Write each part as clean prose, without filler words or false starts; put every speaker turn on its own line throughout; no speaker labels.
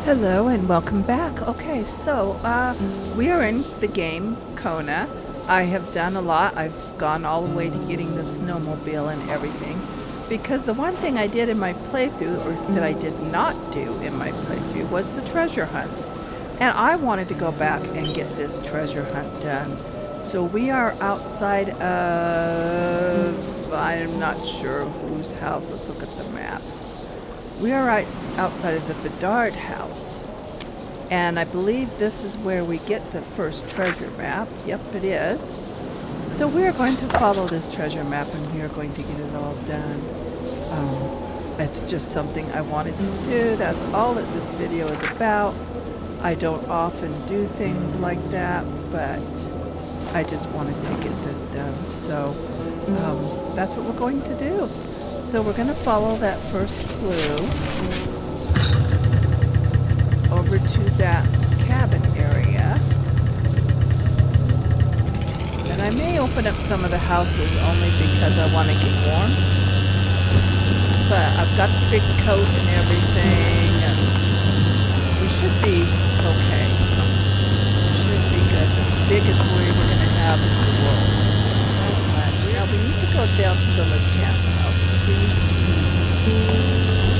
Hello and welcome back. Okay, so we are in the game Kona. I have done a lot. I've gone all the way to getting the snowmobile and everything. Because the one thing I did in my playthrough, or that I did not do in my playthrough, was the treasure hunt. And I wanted to go back and get this treasure hunt done. So we are outside of, I'm not sure whose house. Let's look at the map. We are outside of the Bedard house, and I believe this is where we get the first treasure map. Yep, it is. So we are going to follow this treasure map, and we are going to get it all done. It's just something I wanted to do. That's all that this video is about. I don't often do things like that, but I just wanted to get this done. So that's what we're going to do. So we're going to follow that first clue over to that cabin area. And I may open up some of the houses only because I want to get warm. But I've got the big coat and everything, and we should be okay. We should be good. The biggest worry we're going to have is the wolves. Now we need to go down to the LeChance house because we need to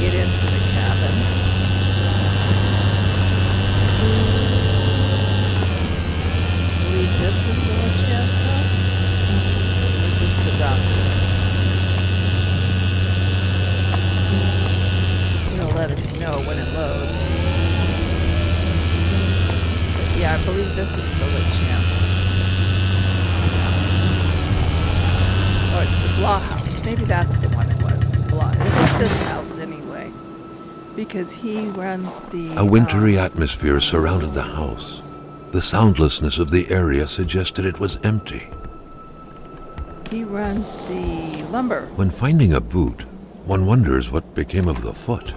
get into the cabins. I believe this is the LeChance house. Or is this the doctor? It'll let us know when it loads. But yeah, I believe this is the LeChance. Oh, it's the Blah house. Maybe that's the one it was. The Blah. It was this house anyway. Because he runs the...
A wintry atmosphere surrounded the house. The soundlessness of the area suggested it was empty.
He runs the lumber.
When finding a boot, one wonders what became of the foot.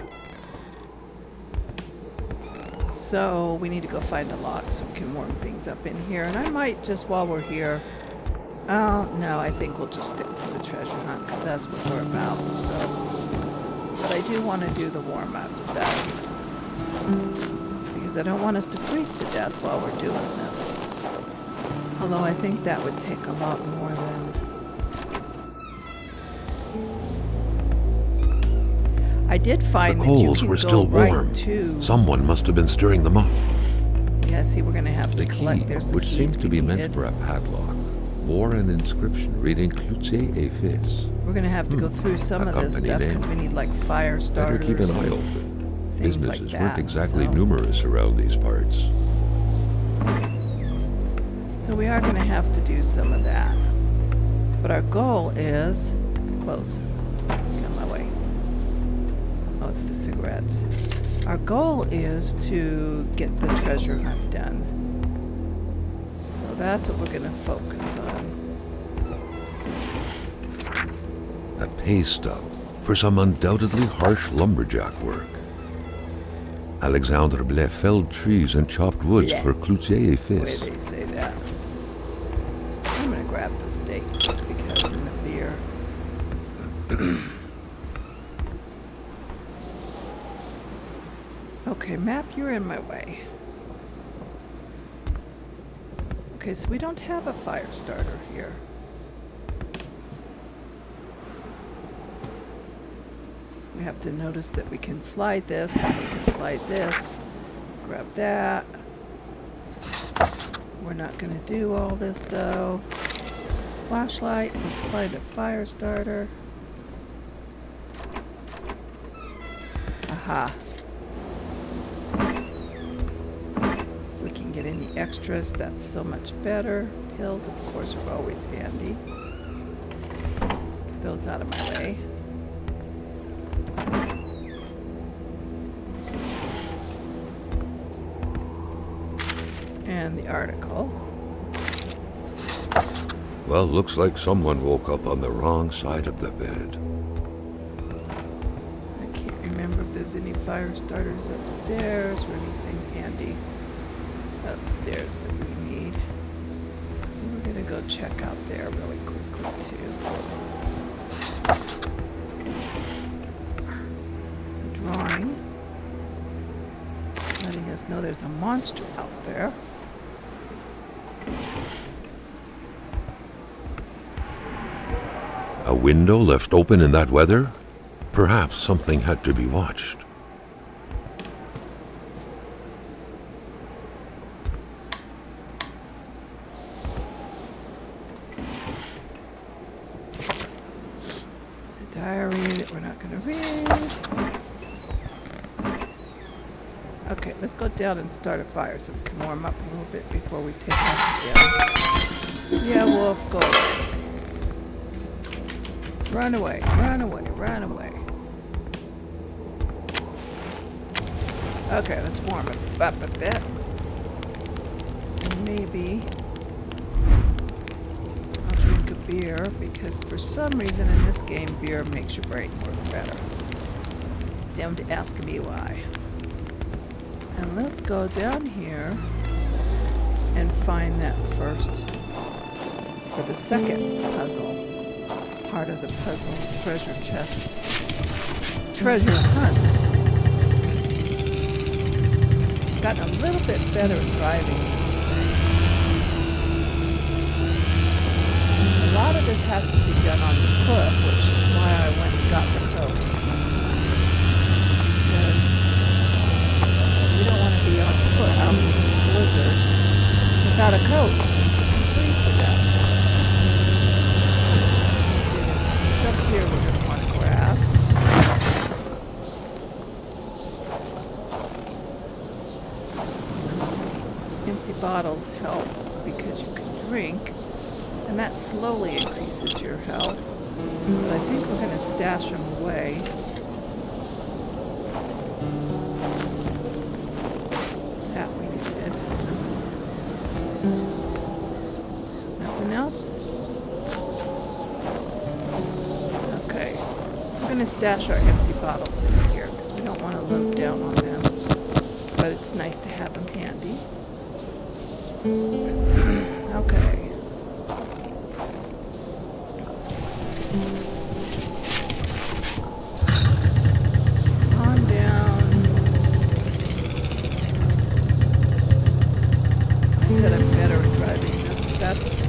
So we need to go find a lock so we can warm things up in here. And I might just, while we're here... Oh, no, I think we'll just stick to the treasure hunt because that's what we're about, so... But I do want to do the warm-up stuff. Because I don't want us to freeze to death while we're doing this. Although I think that would take a lot more than... I did find
the
that you
coals
can
were
go
still warm.
Right to...
Someone must have been stirring them up.
Yeah, see, we're going to have to
The
collect...
key,
There's the
which
keys
seemed to be meant
needed.
for a padlock, bore an inscription reading Cloutier et Fils.
We're going to have to go through some of this
company
stuff because
name.
we need like fire
Better
starters.
keep an eye
and
open.
things
Businesses
like that,
weren't exactly
so.
numerous around these parts.
So we are going to have to do some of that. But our goal is... Close. Get out of my way. Oh, it's the cigarettes. Our goal is to get the treasure hunt done. So that's what we're going to focus on.
A pay stub for some undoubtedly harsh lumberjack work. Alexandre Blais felled trees and chopped woods
Blais.
for Cloutier et
The way
Fils.
they say that. I'm going to grab the steak just because in the beer. Okay, map, you're in my way. Okay, so we don't have a fire starter here. We have to notice that we can slide this, and we can slide this. Grab that. We're not going to do all this though. Flashlight, let's find a fire starter. Aha. If we can get any extras, that's so much better. Pills, of course, are always handy. Get those out of my way. And the article.
Well, looks like someone woke up on the wrong side of the bed.
I can't remember if there's any fire starters upstairs or anything handy upstairs that we need. So we're going to go check out there really quickly too. The drawing. just know there's a monster out there.
A window left open in that weather? Perhaps something had to be watched.
The diary that we're not going to read. Okay, let's go down and start a fire so we can warm up a little bit before we take off again. Yeah, wolf, go away. Run away, run away, run away. Okay, let's warm it up a bit. And maybe I'll drink a beer because for some reason in this game beer makes your brain work better. Don't ask me why. And let's go down here and find that first, or the second puzzle. Part of the puzzle, treasure chest, treasure hunt. Gotten a little bit better at driving this thing. A lot of this has to be done on foot, which is why I went and got the coat. Because we don't want to be on foot out in this blizzard without a coat. I'm pleased with that. Stuff here we're going to want to grab. Empty bottles help because you can drink, and that slowly increases your health. But I think we're going to stash them away. That we needed. Nothing else? Okay. We're going to stash our empty bottles in here because we don't want to load down on them. But it's nice to have them handy. Okay. On down. I said I'm better at driving this. That's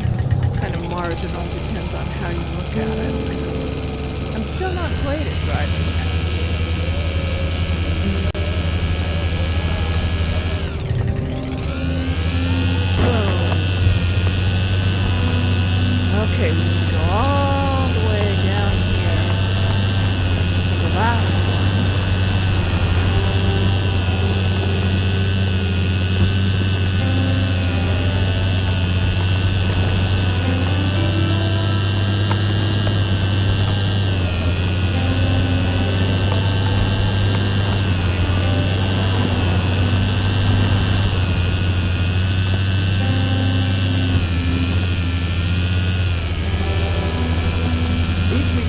kind of marginal, depends on how you look at it. Because I'm still not great at driving it. Okay, we can go all the way down here to the last one.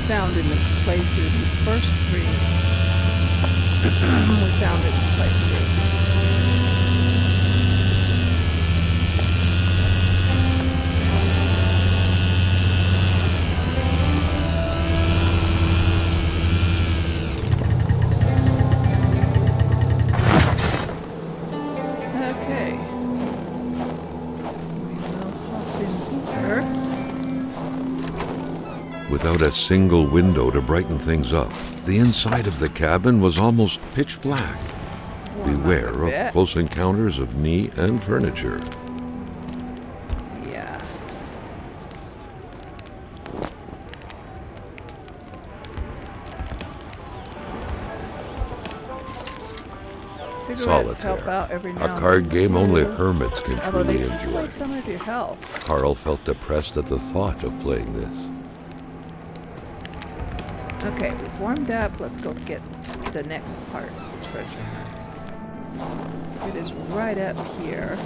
Found in the playthrough, these first three we found in the playthrough. Okay. We will hop in here.
Without a single window to brighten things up, the inside of the cabin was almost pitch black. Beware of close encounters of knee and furniture.
Yeah. Cigarettes help out every now and then.
A card game only
too.
hermits can
Although
truly
they take away
enjoy.
some of your health.
Carl felt depressed at the thought of playing this.
Okay, we've warmed up. Let's go get the next part of the treasure hunt. It is right up here.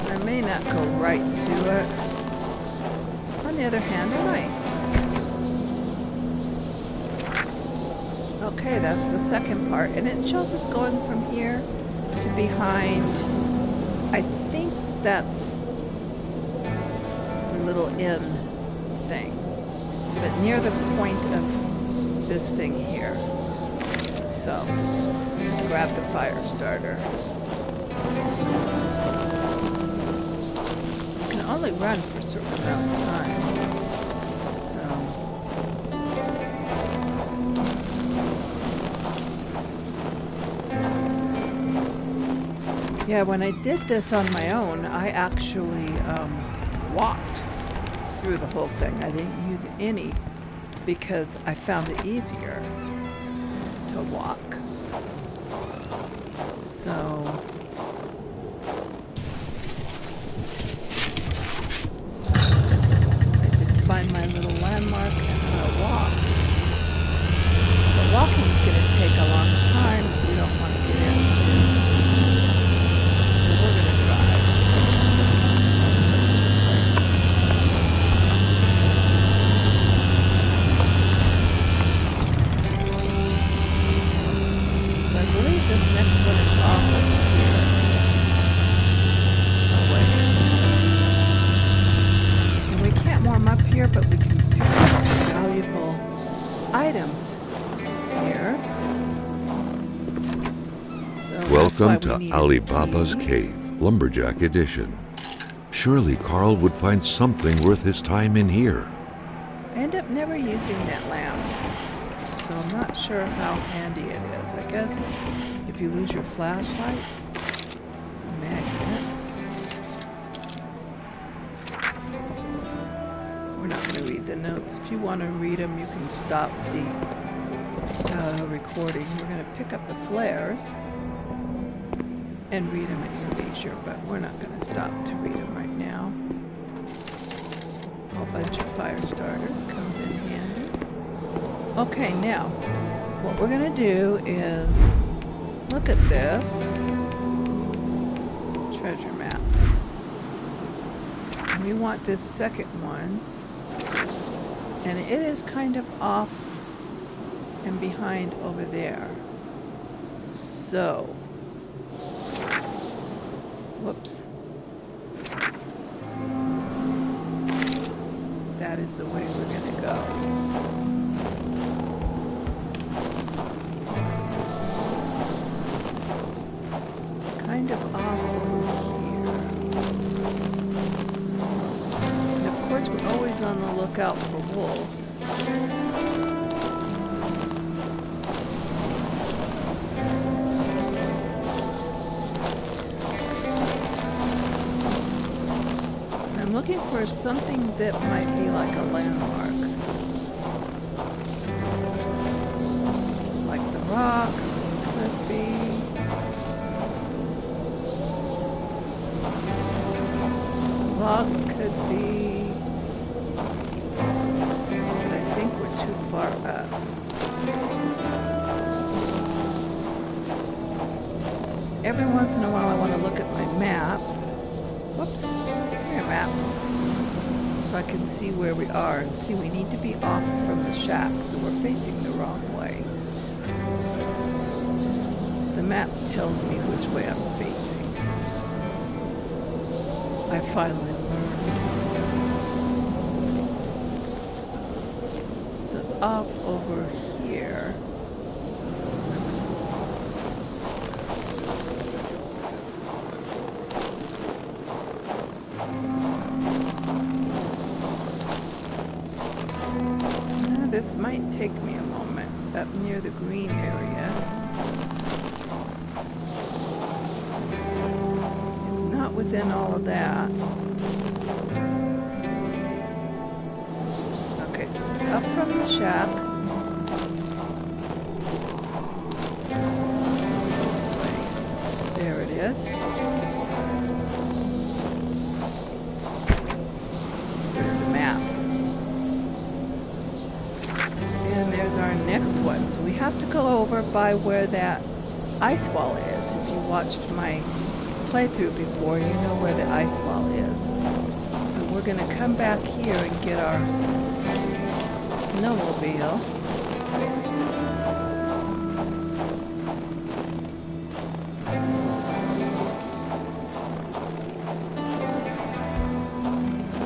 I may not go right to it. On the other hand, I might. Okay, that's the second part, and it shows us going from here to behind. I think that's little inn thing, but near the point of this thing here. So, grab the fire starter. You can only run for a certain amount of time. So, yeah, when I did this on my own, I actually walked through the whole thing. I didn't use any because I found it easier to walk. So I just find my little landmark and I walk. But walking is going to take a long time. We don't want to get into. So we're going to drive. So I believe this next one is off over here. Oh, wait. And we can't warm up here, but we can pick up valuable items here. So
Welcome to Alibaba's Cave, Lumberjack Edition. Surely Carl would find something worth his time in here.
I end up never using that lamp, so I'm not sure how handy it is. I guess if you lose your flashlight, a magnet. We're not going to read the notes. If you want to read them, you can stop the recording. We're going to pick up the flares and read them at your leisure, but we're not going to stop to read them right now. A whole bunch of fire starters comes in handy. Okay, now, what we're going to do is look at this. Treasure maps. And we want this second one. And it is kind of off and behind over there. So, whoops. That is the way we're going to go. Kind of off over here. And of course, we're always on the lookout for wolves. I'm looking for something that might be like a landmark. Like the rocks, could be. Log could be. But I think we're too far up. Every once in a while I want to look at my map. Whoops. Map, so I can see where we are. And see, we need to be off from the shack, so we're facing the wrong way. The map tells me which way I'm facing. I finally learned. So it's off over here. This might take me a moment up near the green area. It's not within all of that. Okay, so it's up from the shack. This way. There it is. Our next one. So we have to go over by where that ice wall is. If you watched my playthrough before, you know where the ice wall is. So we're going to come back here and get our snowmobile.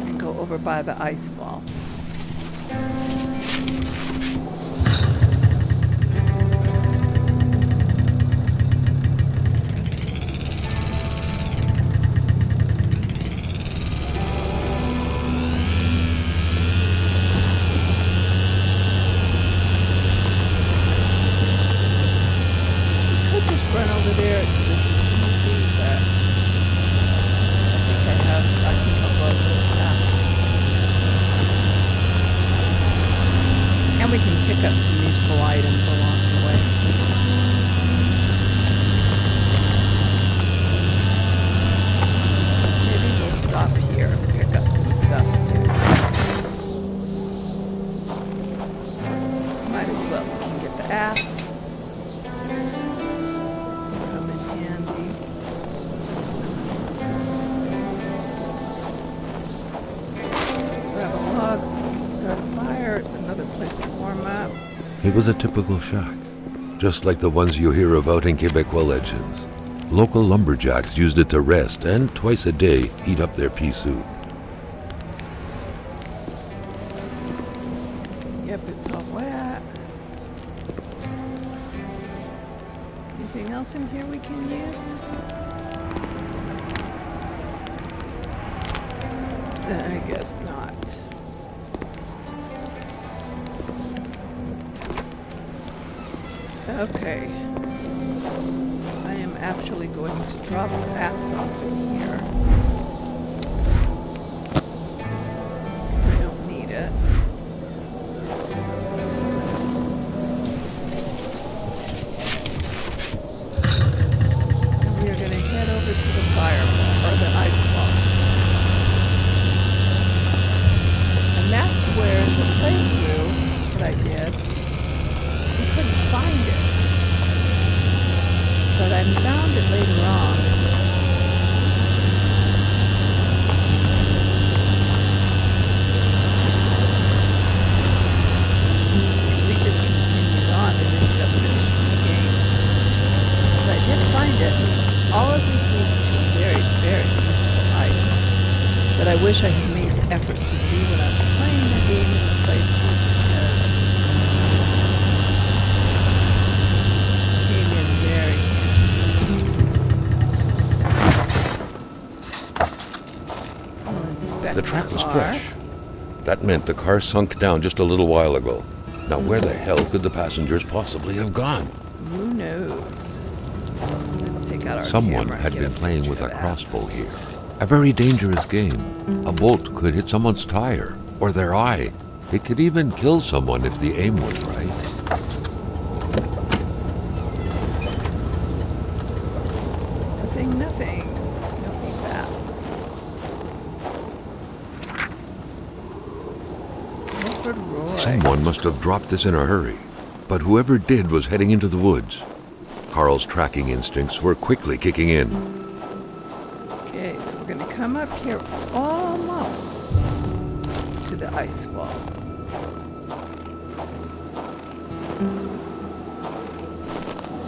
And go over by the ice wall. Run over there, it's just easy, but I can come over fast. And we can pick up some useful items along the way. Maybe we'll stop here and pick up some stuff too. Might as well, we can get the axe. Start a fire. It's another place to warm up.
It was a typical shack, just like the ones you hear about in Quebecois legends. Local lumberjacks used it to rest and twice a day heat up their pea soup.
Yep, it's all wet. Anything else in here we can use? I guess not. Okay. I am actually going to drop the axe off in here. Because I don't need it. And we are going to head over to the firewall, or the ice wall. And that's where the playthrough that I did, we couldn't find it. But I found it later on. We just continued on and ended up finishing the game. But I did find it. All of these leads to a very, very useful item. But I wish I had made the effort to do when I was playing the game in the playthrough, because it came in very
The track was fresh. That meant the car sunk down just a little while ago. Now where the hell could the passengers possibly have gone?
Who knows? Let's take out our
Someone
camera and
had
get
been
a
playing
picture
with a
of that.
crossbow here. A very dangerous game. A bolt could hit someone's tire or their eye. It could even kill someone if the aim was right.
Nothing. Don't need that. Wilfred Roy.
Someone must have dropped this in a hurry. But whoever did was heading into the woods. Carl's tracking instincts were quickly kicking in.
Okay, so we're going to come up here almost to the ice wall.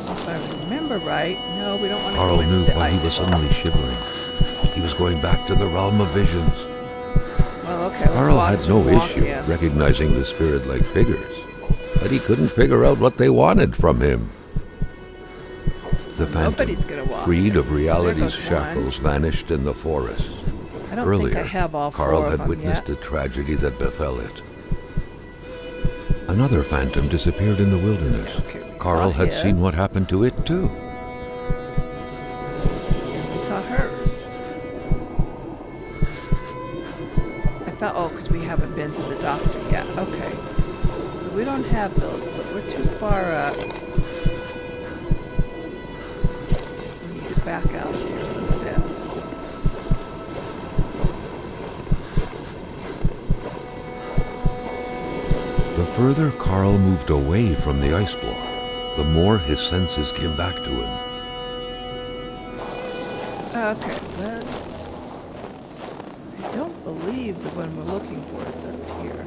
If I remember right, no, we don't want to
Carl
go into
knew
the
why he
ice
was
wall.
suddenly shivering. He was going back to the realm of visions.
Well, okay, let's
Carl
walk,
had no
walk
issue
in.
recognizing the spirit-like figures, but he couldn't figure out what they wanted from him. The
Nobody's
phantom,
gonna walk
freed
in.
of reality's
There goes one.
shackles, vanished in the forest.
I don't
Earlier,
think I have all
Carl
four of
had
them
witnessed
yet.
a tragedy that befell it. Another phantom disappeared in the wilderness.
Okay, we
Carl
saw
had seen
his.
what happened to it too.
We saw hers. I thought, oh, because we haven't been to the doctor yet. Okay. So we don't have those, but we're too far up. We need to back out here instead.
The further Carl moved away from the ice block, the more his senses came back to him.
Okay, let's... I don't believe the one we're looking for is up here.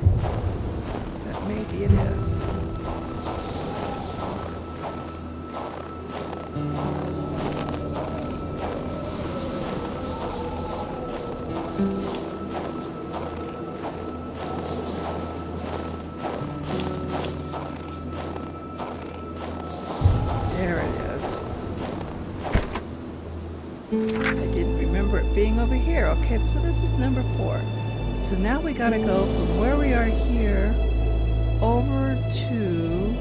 But maybe it is. I didn't remember it being over here. Okay, so this is number 4. So now we gotta go from where we are here over to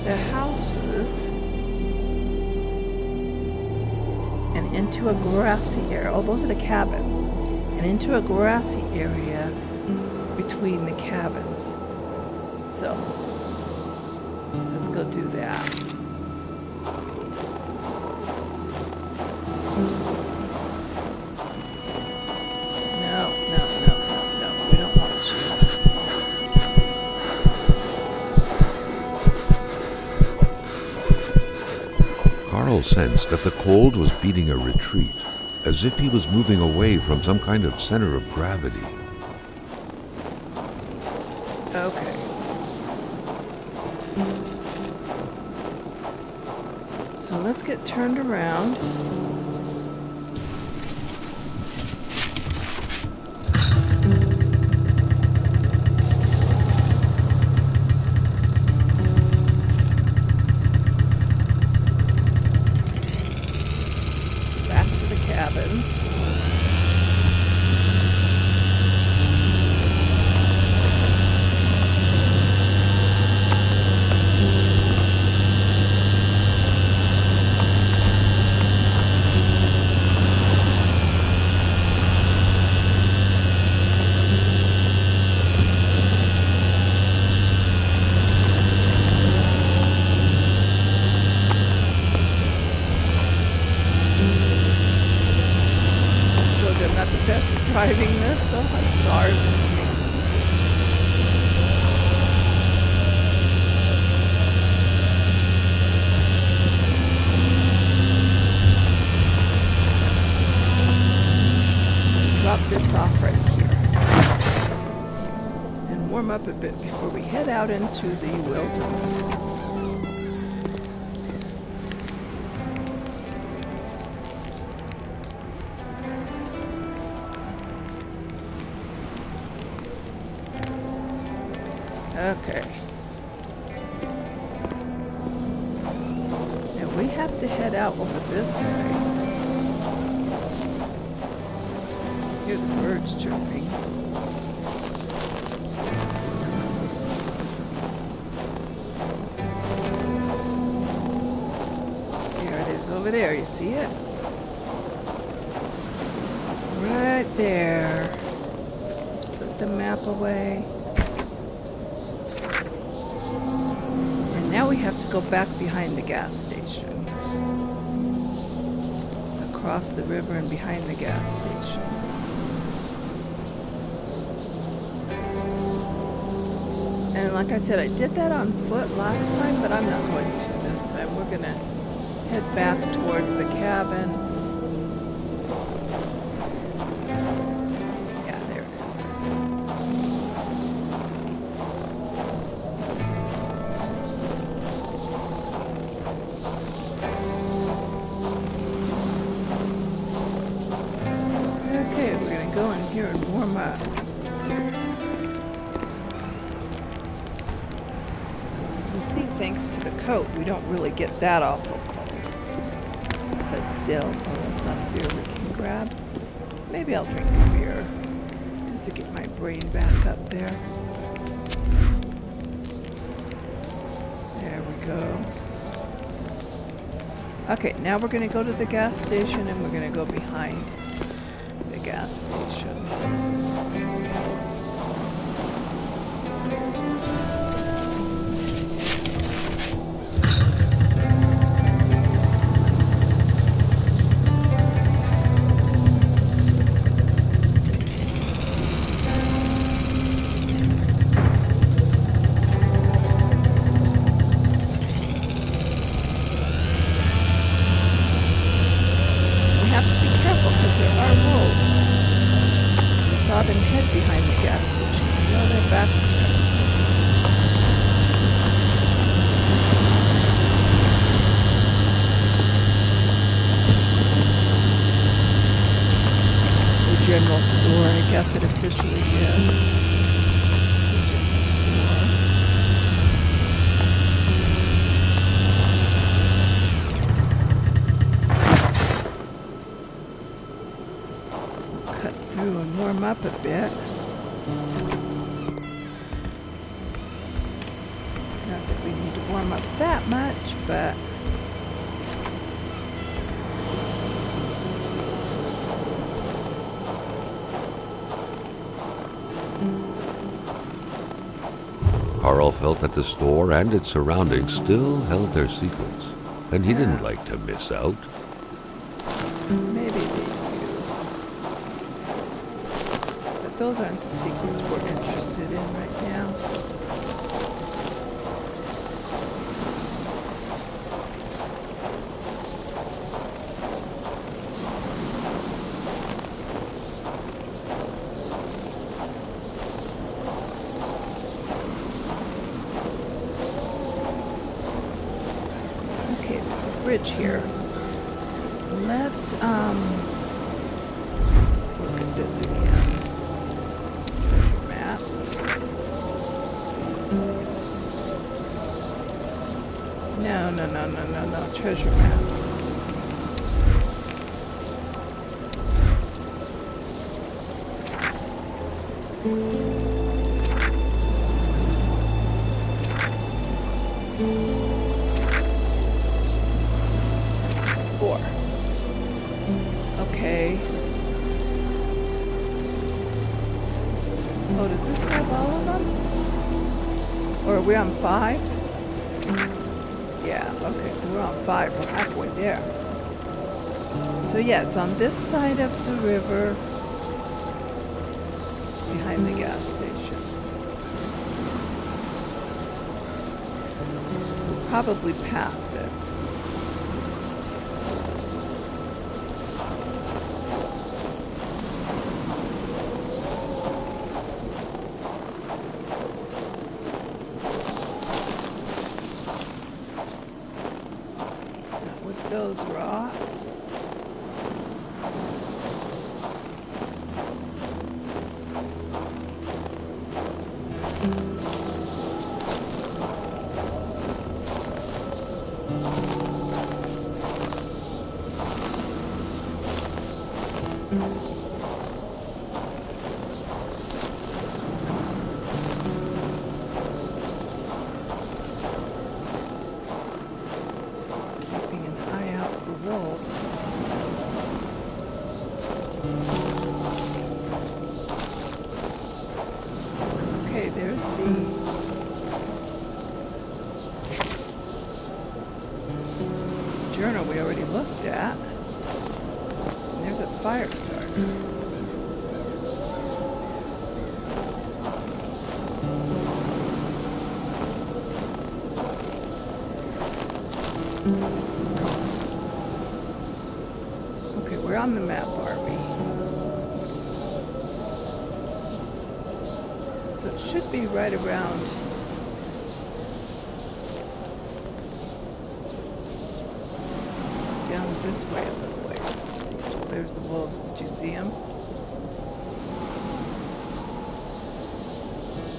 the houses and into a grassy area. Oh, those are the cabins. And into a grassy area between the cabins. So, let's go do that. No, we don't want you.
Carl sensed that the cold was beating a retreat, as if he was moving away from some kind of center of gravity.
Okay. So let's get turned around. Back to the cabins. I'm not the best at driving this, so I'm sorry if it's me. Drop this off right here. And warm up a bit before we head out into the wilderness. Okay. Now we have to head out over this way. Hear the birds chirping. There it is over there. You see it? Right there. Let's put the map away. Now we have to go back behind the gas station. Across the river and behind the gas station. And like I said, I did that on foot last time, but I'm not going to this time. We're going to head back towards the cabin. Yeah, there it is. Okay, we're going to go in here and warm up. You see, thanks to the coat, we don't really get that awful cold. But still, oh, that's not a beer we can grab. Maybe I'll drink a beer just to get my brain back up there. There we go. Okay, now we're going to go to the gas station and we're going to go behind the gas station. Saw them head behind the gas station. Now they're back there. The general store, I guess it officially is. The general store. warm up a bit. Not that we need to warm up that much, but
Carl felt that the store and its surroundings still held their secrets, and he didn't like to miss out.
maybe they do. But those aren't the secrets we're interested in right now. Okay, there's a bridge here. Let's look at this again. Treasure maps. No, treasure maps. Four. Okay. Oh, does this have all of them? Or are we on 5? Yeah, okay, so we're on 5. We're halfway there. So yeah, it's on this side of the river, behind the gas station. So we're probably past it. Those rocks. Wolves. Okay, there's the journal we already looked at. And there's a fire starter. We're on the map, are we? So it should be right around down this way a little ways. Let's see. There's the wolves. Did you see them?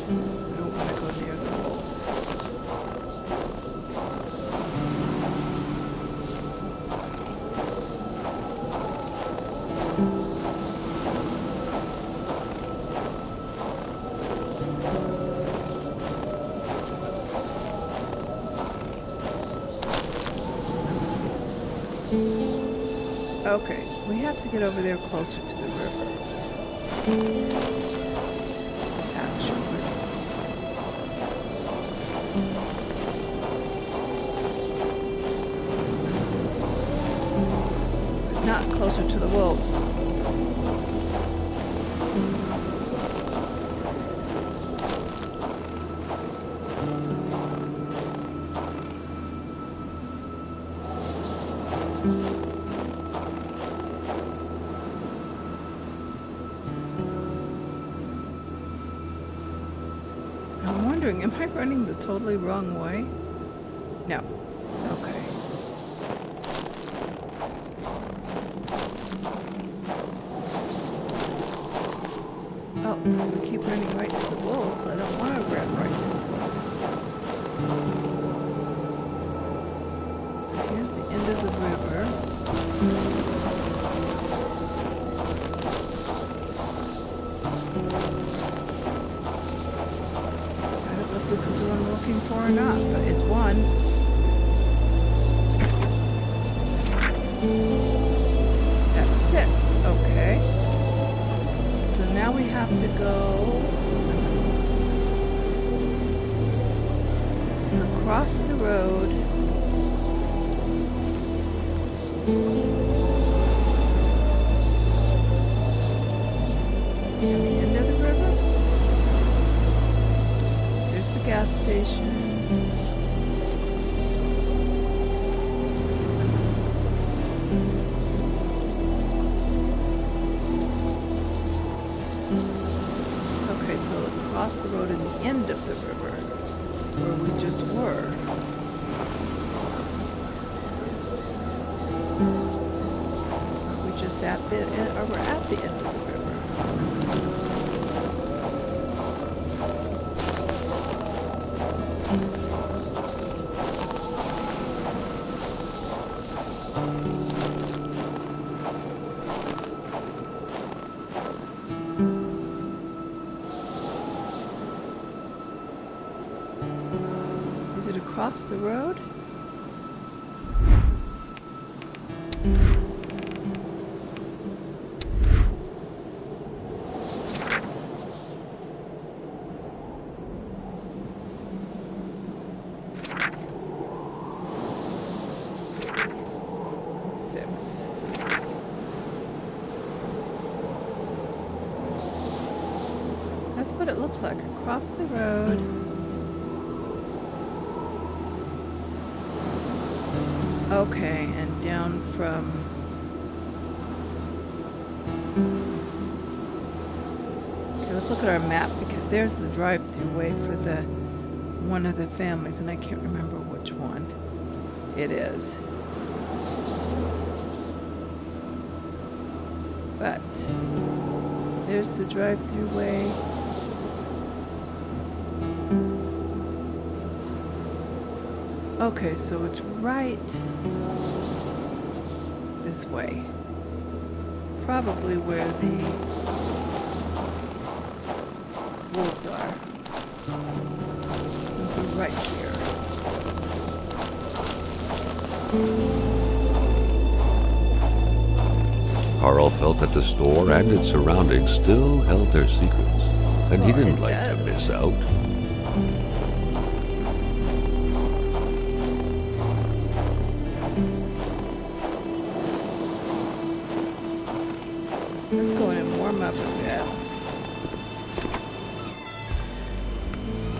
I don't want to go near the wolves. Okay, we have to get over there closer to the river. Actually. But not closer to the wolves. I'm wondering, am I running the totally wrong way? No. Okay. Oh, we keep running right to the wolves. I don't want to run right to the wolves. So here's the end of the river. one. That's 6. Okay. So now we have to go across the road. And the end of the river. There's the gas station. Okay, so across the road in the end of the river, where we just were. Are we just at the end, or we're at the end of the river? Is it across the road? Six. That's what it looks like, across the road. Okay, and down from... Okay, let's look at our map, because there's the drive-through way for the one of the families, and I can't remember which one it is. But there's the drive-through way. Okay, so it's right this way. Probably where the wolves are. It'll be right here.
Carl felt that the store and its surroundings still held their secrets, and he
Well,
didn't
it
like to
does.
miss out.
Let's go in and warm up a bit.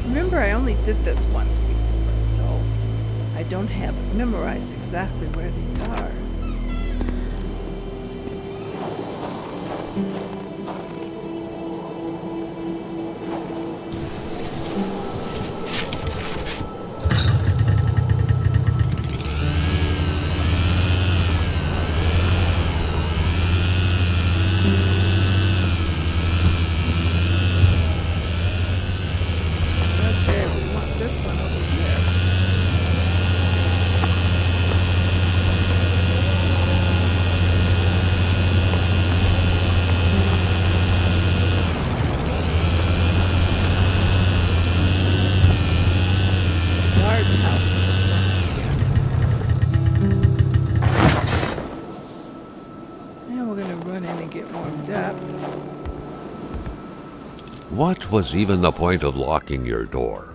Remember, I only did this once before, so I don't have it memorized exactly where these are. Okay, we want this one over here. Guard's house is and we're gonna run in and get warmed up.
What was even the point of locking your door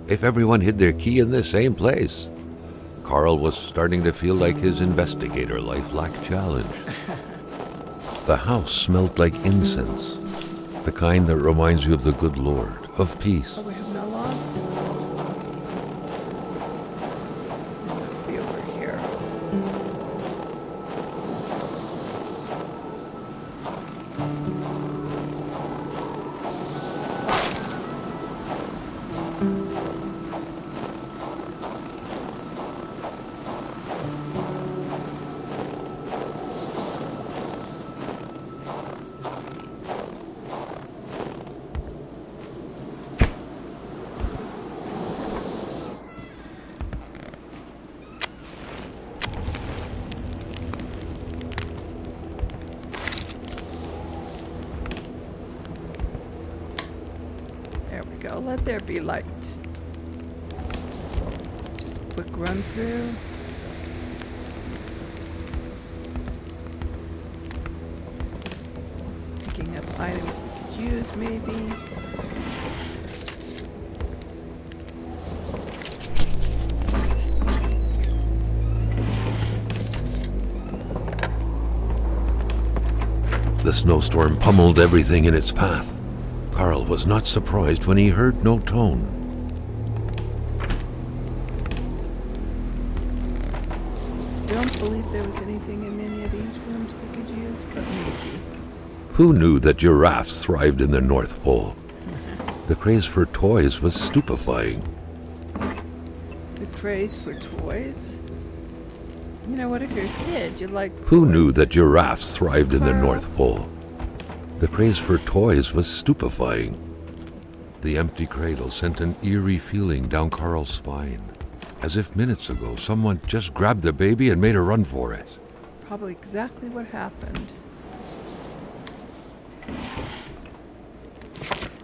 if everyone hid their key in the same place? Carl was starting to feel like his investigator life lacked challenge. The house smelled like incense, the kind that reminds you of the good Lord, of peace.
Oh, we have no logs? It must be over here. There we go. Let there be light. quick run through. Picking up items we could use, maybe.
The snowstorm pummeled everything in its path. Carl was not surprised when he heard no tone.
Don't believe there was anything in any of these rooms we could use, but maybe.
Who knew that giraffes thrived in the North Pole? The craze for toys was stupefying.
The craze for toys? You know what, if you're a kid, you like
Who
toys.
knew that giraffes thrived in the
Carl.
North Pole? The craze for toys was stupefying. The empty cradle sent an eerie feeling down Carl's spine, as if minutes ago someone just grabbed the baby and made a run for it.
Probably exactly what happened.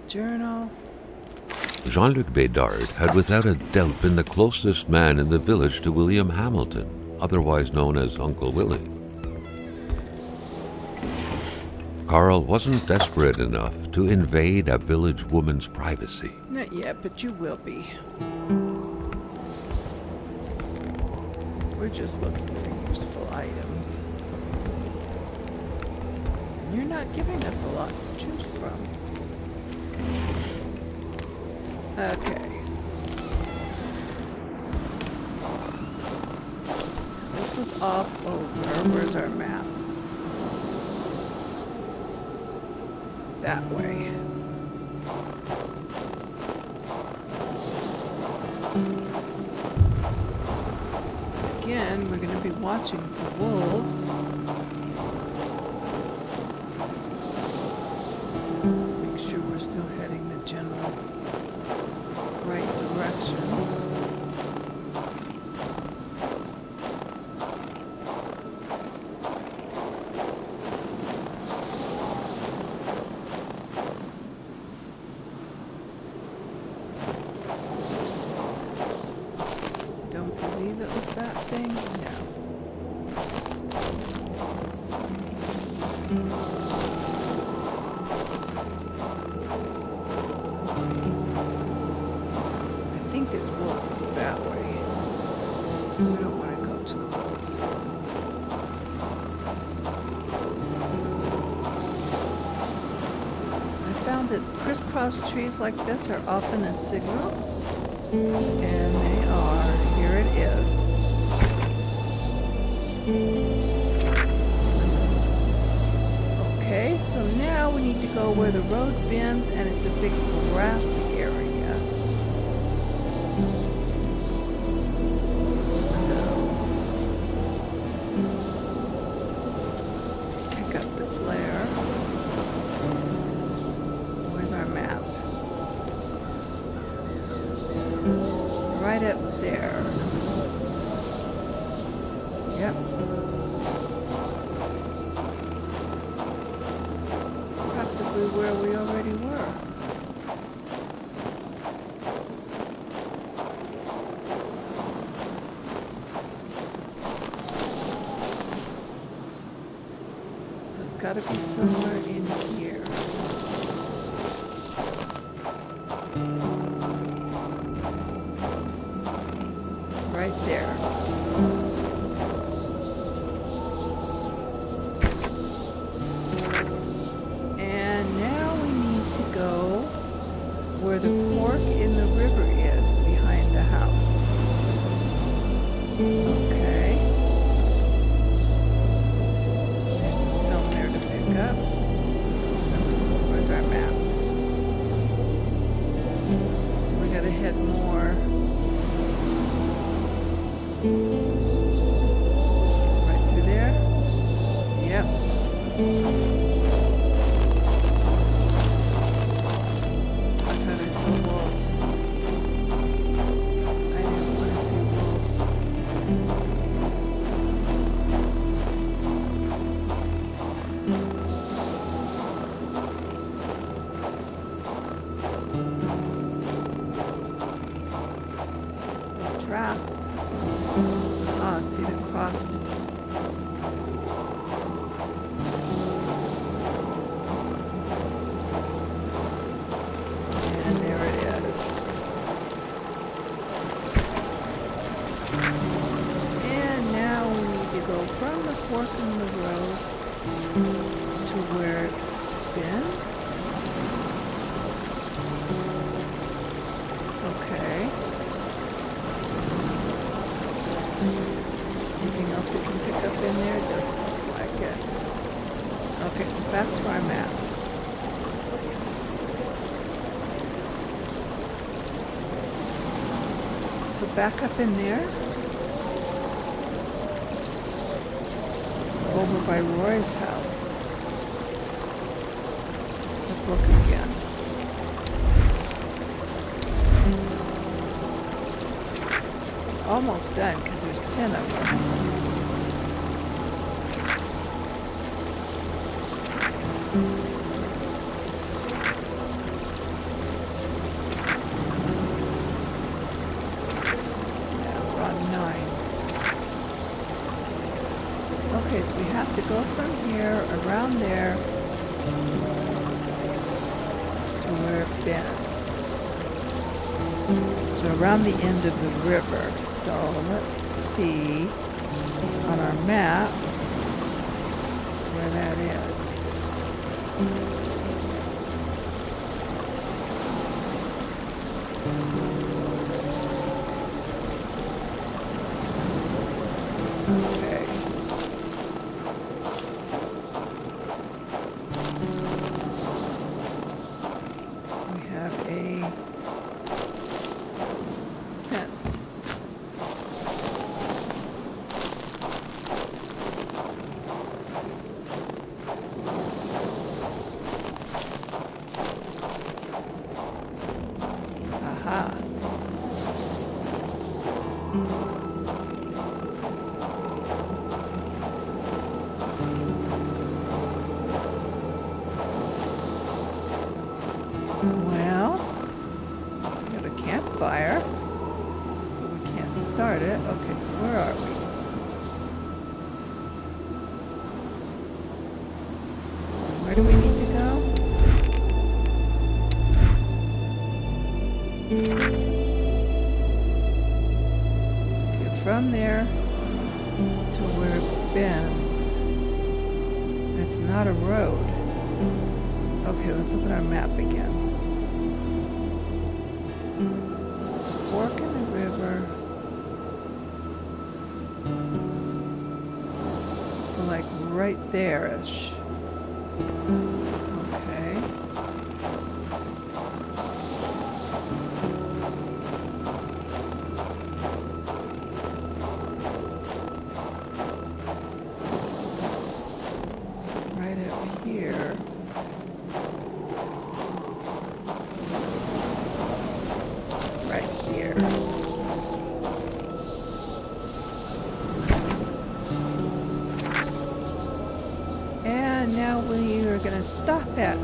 Journal.
Jean-Luc Bédard had without a doubt been the closest man in the village to William Hamilton, otherwise known as Uncle Willie. Carl wasn't desperate enough to invade a village woman's privacy.
Not yet, but you will be. We're just looking for useful items. You're not giving us a lot to choose from. Okay. This was off over. Where's our map? That way. Again, we're going to be watching for wolves. Make sure we're still heading the general right direction. Don't believe it was that thing? I think there's wolves go that way. We don't want to go to the wolves. I found that crisscross trees like this are often a signal. And they are. Here it is. Okay, so now we need to go where the road bends and it's a big grassy area. So, pick up the flare. Where's our map? Right up there. Yep. Practically where we already were. So it's got to be somewhere in here. Right there. And now we need to go where the fork in the river is behind the house. Okay. There's some film there to pick up. Where's our map? So we gotta head more. Right through there? Yep. I thought I saw wolves. I didn't want to see wolves. Those tracks. fork in the road to where it bends. Okay. Anything else we can pick up in there? Doesn't look like it. Okay, so back to our map. So back up in there. Over by Roy's house. Let's look again. Almost done, because there's 10 of them. Yeah, we're on 9. Okay, so we have to go from here, around there, to where it bends. So around the end of the river. So let's see on our map where that is. Okay. We have a fence. Aha. Well, we have a campfire. We can't start it. Okay, so where are we? Where do we need to go? Okay, from there to where it bends. And it's not a road. Okay, let's open our map again. Fork in the river. So like right there-ish. Okay. Right over here. Right here. And now we are going to stop at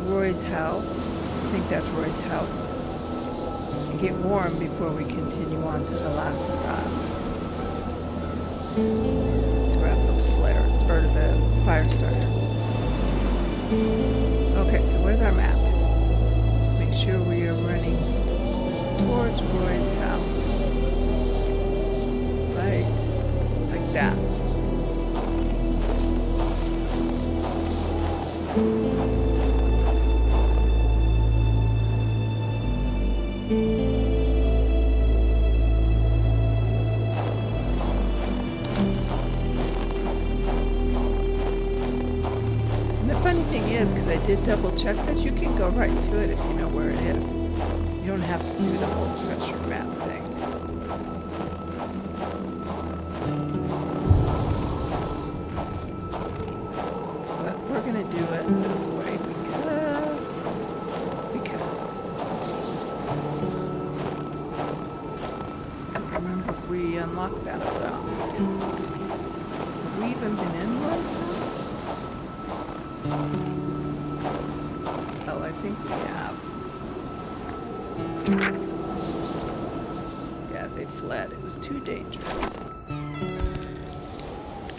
Roy's house. I think that's Roy's house. And get warm before we continue on to the last stop. Let's grab those flares, or the fire starters. Okay, so where's our map? Make sure we are running towards Roy's house. Right, like that. And the funny thing is, because I did double check this, you can go right to it if you know where it is. You don't have to do the whole treasure map thing. But we're gonna do it this way because I don't remember if we unlocked that or not. Have we even been in Roy's house? Oh, I think we have. Yeah, they fled. It was too dangerous.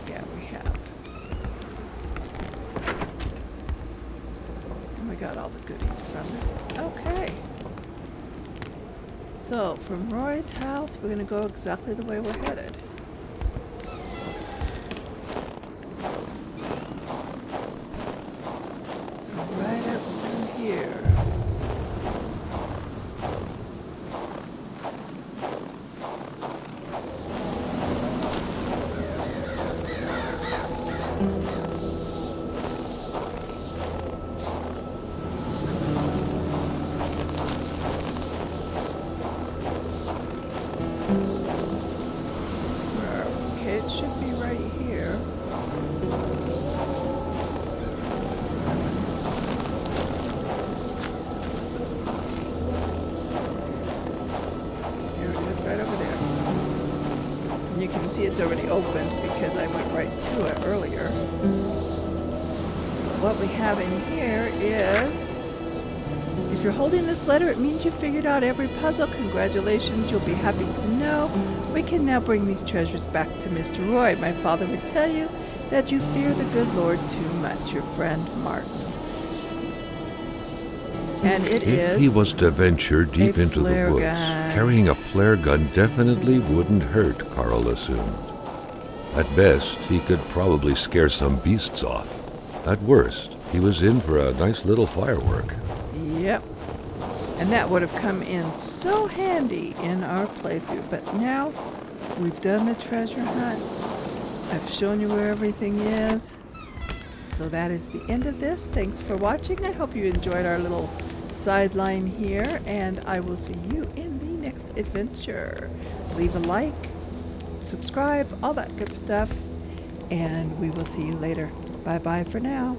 Yeah, we have. And we got all the goodies from it. Okay. So, from Roy's house, we're going to go exactly the way we're headed. it's already opened because I went right to it earlier. What we have in here is, if you're holding this letter, it means you figured out every puzzle. Congratulations, you'll be happy to know we can now bring these treasures back to Mr. Roy. My father would tell you that you fear the good Lord too much. Your friend, Martin. And it
If
is
he was to venture deep
a
into the
flare
woods,
gun.
carrying a flare gun definitely wouldn't hurt, Carl assumed. At best, he could probably scare some beasts off. At worst, he was in for a nice little firework.
Yep. And that would have come in so handy in our playthrough. But now we've done the treasure hunt. I've shown you where everything is. So that is the end of this. Thanks for watching. I hope you enjoyed our little sideline here, and I will see you in the next adventure. Leave a like, subscribe, all that good stuff, and we will see you later. Bye-bye for now.